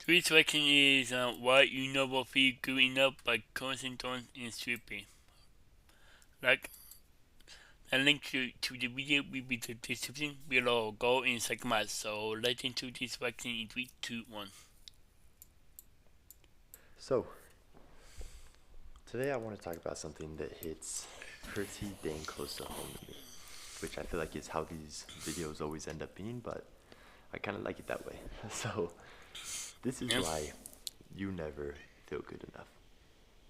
Today's question is what you know will feel growing up by Constantine and Strippy. Like a link to the video will be the description below. Go and check them out. So let's into this question in 3, 2, 1. So, today I want to talk about something that hits pretty dang close to home to me, which I feel like is how these videos always end up being, but I kind of like it that way. So, this is Yeah. why you never feel good enough.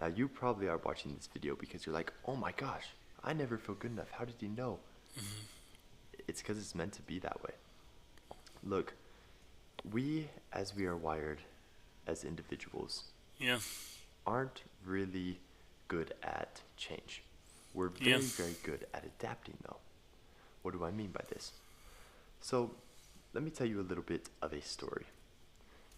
Now, you probably are watching this video because you're like, oh my gosh, I never feel good enough. How did you know? It's because it's meant to be that way. Look, we, as we are wired as individuals, Yeah. aren't really good at change. We're Yeah. very, very good at adapting, though. What do I mean by this? So, let me tell you a little bit of a story.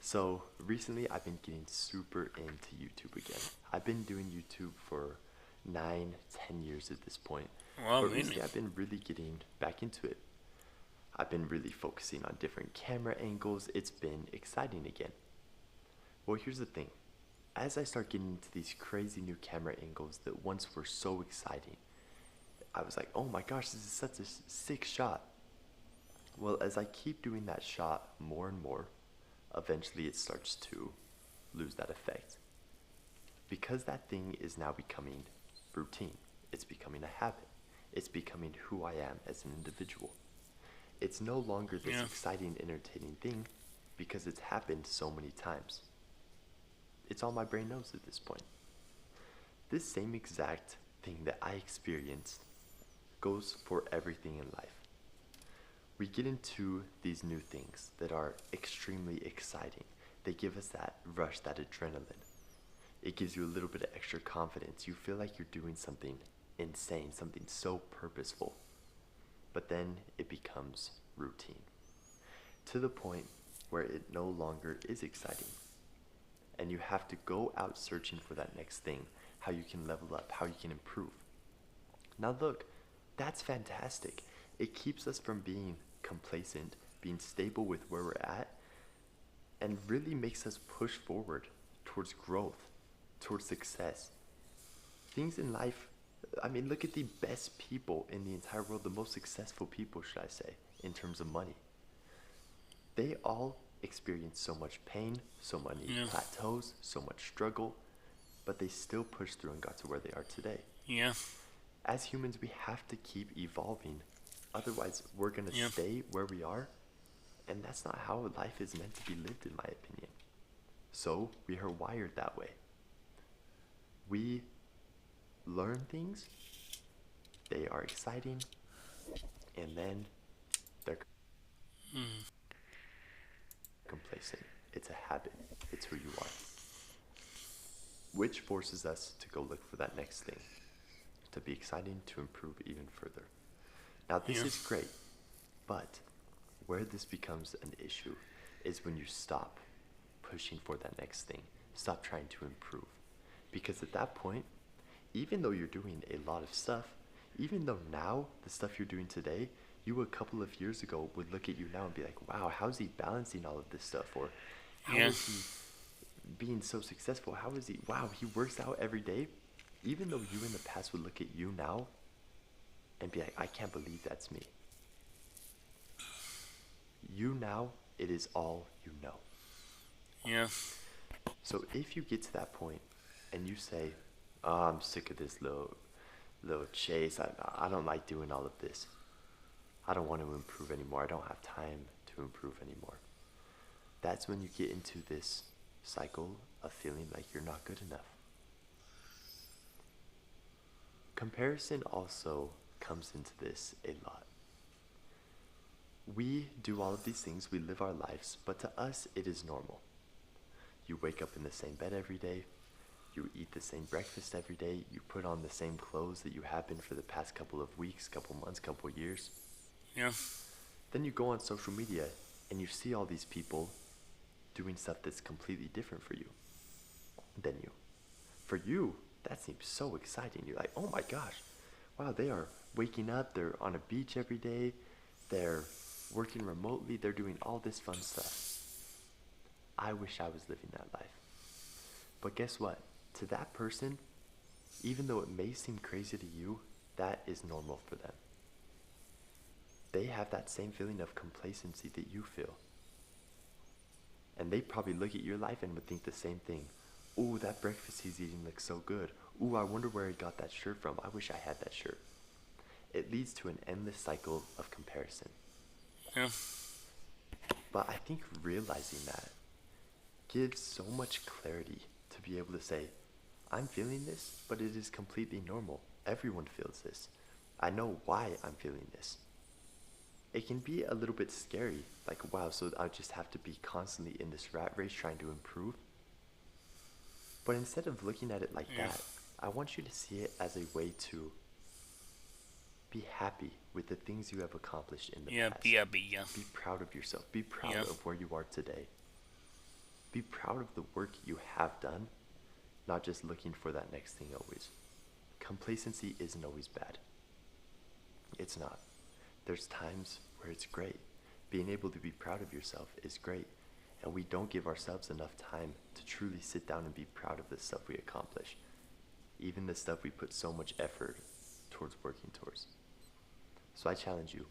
So, recently I've been getting super into YouTube again. I've been doing YouTube for 9, 10 years at this point. Wow, But really? recently I've been really getting back into it. I've been really focusing on different camera angles. It's been exciting again. Well, here's the thing. As I start getting into these crazy new camera angles that once were so exciting, I was like, oh my gosh, this is such a sick shot. Well, as I keep doing that shot more and more, eventually it starts to lose that effect. Because that thing is now becoming routine, it's becoming a habit, it's becoming who I am as an individual. It's no longer this Yeah. exciting, entertaining thing because it's happened so many times. It's all my brain knows at this point. This same exact thing that I experienced goes for everything in life. We get into these new things that are extremely exciting. They give us that rush, that adrenaline. It gives you a little bit of extra confidence. You feel like you're doing something insane, something so purposeful. But then it becomes routine to the point where it no longer is exciting. And you have to go out searching for that next thing, how you can level up, how you can improve. Now, look, that's fantastic. It keeps us from being complacent, being stable with where we're at, and really makes us push forward towards growth, towards success. Things in life, I mean, look at the best people in the entire world, the most successful people, should I say, in terms of money. They all experienced so much pain, so many Yeah. plateaus, so much struggle, but they still pushed through and got to where they are today. Yeah. As humans, we have to keep evolving. Otherwise, we're going to Yeah. stay where we are, and that's not how life is meant to be lived, in my opinion. So, we are wired that way. We learn things, they are exciting, and then they're complacent. It's a habit, it's who you are, which forces us to go look for that next thing, to be exciting, to improve even further. Now, this Yeah. is great, but where this becomes an issue is when you stop pushing for that next thing, stop trying to improve. Because at that point, even though you're doing a lot of stuff, even though now the stuff you're doing today, you a couple of years ago would look at you now and be like, wow, how's he balancing all of this stuff? Or how Yeah. is he being so successful? How is he, wow, he works out every day. Even though you in the past would look at you now and be like, I can't believe that's me. You now, it is all you know. Yeah. So if you get to that point and you say, oh, I'm sick of this little chase. I don't like doing all of this. I don't want to improve anymore. I don't have time to improve anymore. That's when you get into this cycle of feeling like you're not good enough. Comparison also comes into this a lot. We do all of these things, we live our lives, but to us it is normal. You wake up in the same bed every day, you eat the same breakfast every day, you put on the same clothes that you have been for the past couple of weeks, couple months, couple years. Yeah. Then you go on social media and you see all these people doing stuff that's completely different for you than you. For you, that seems so exciting. You're like, oh my gosh, wow, they are waking up, they're on a beach every day, they're working remotely, they're doing all this fun stuff. I wish I was living that life. But guess what? To that person, even though it may seem crazy to you, that is normal for them. They have that same feeling of complacency that you feel. And they probably look at your life and would think the same thing. Ooh, that breakfast he's eating looks so good. Ooh, I wonder where he got that shirt from. I wish I had that shirt. It leads to an endless cycle of comparison. Yeah. But I think realizing that gives so much clarity to be able to say, I'm feeling this, but it is completely normal. Everyone feels this. I know why I'm feeling this. It can be a little bit scary, like, wow, so I just have to be constantly in this rat race trying to improve. But instead of looking at it like Yeah. that, I want you to see it as a way to be happy with the things you have accomplished in the Yeah. past. Be happy. Yeah. Be proud of yourself. Be proud Yeah. of where you are today. Be proud of the work you have done, not just looking for that next thing always. Complacency isn't always bad. It's not. There's times where it's great. Being able to be proud of yourself is great. And we don't give ourselves enough time to truly sit down and be proud of the stuff we accomplish. Even the stuff we put so much effort towards working towards. So I challenge you,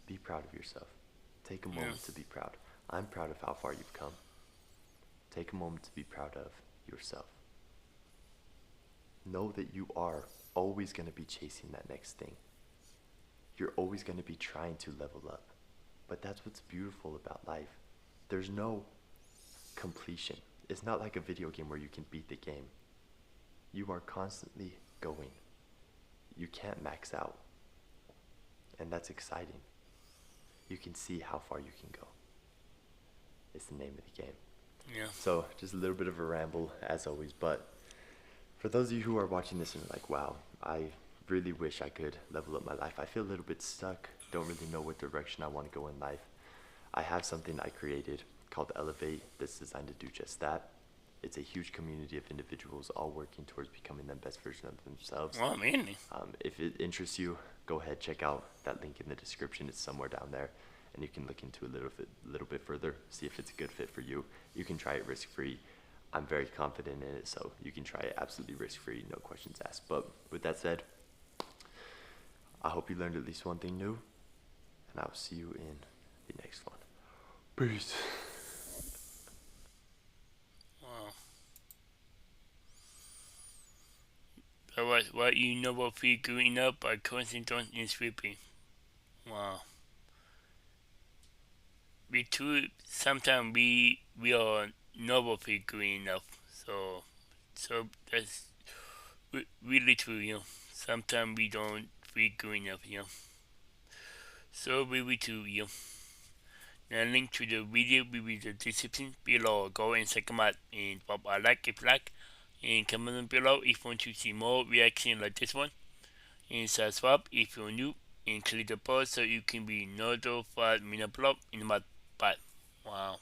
be proud of yourself. Take a Yeah. moment to be proud. I'm proud of how far you've come. Take a moment to be proud of yourself. Know that you are always going to be chasing that next thing. You're always going to be trying to level up. But that's what's beautiful about life. There's no completion. It's not like a video game where you can beat the game. You are constantly going. You can't max out. And that's exciting. You can see how far you can go. It's the name of the game. Yeah. So, just a little bit of a ramble, as always. But for those of you who are watching this and are like, wow, I really wish I could level up my life. I feel a little bit stuck. Don't really know what direction I want to go in life. I have something I created called Elevate that's designed to do just that. It's a huge community of individuals all working towards becoming the best version of themselves. Well, man. If it interests you, go ahead, check out that link in the description. It's somewhere down there, and you can look into it a little bit further, see if it's a good fit for you. You can try it risk-free. I'm very confident in it, so you can try it absolutely risk-free, no questions asked. But with that said, I hope you learned at least one thing new, and I'll see you in the next one. Peace. Wow. So what you know about figuring up by coincidence in sweeping. Wow. We too sometimes we are noble figuring up. So that's really true. Sometimes we don't figure enough. So really true. Now link to the video will be the description below. Go and check them out and pop a like if you like. And comment below if you want to see more reaction like this one. And subscribe if you're new. And click the bell so you can be notified when I upload in my part. Wow.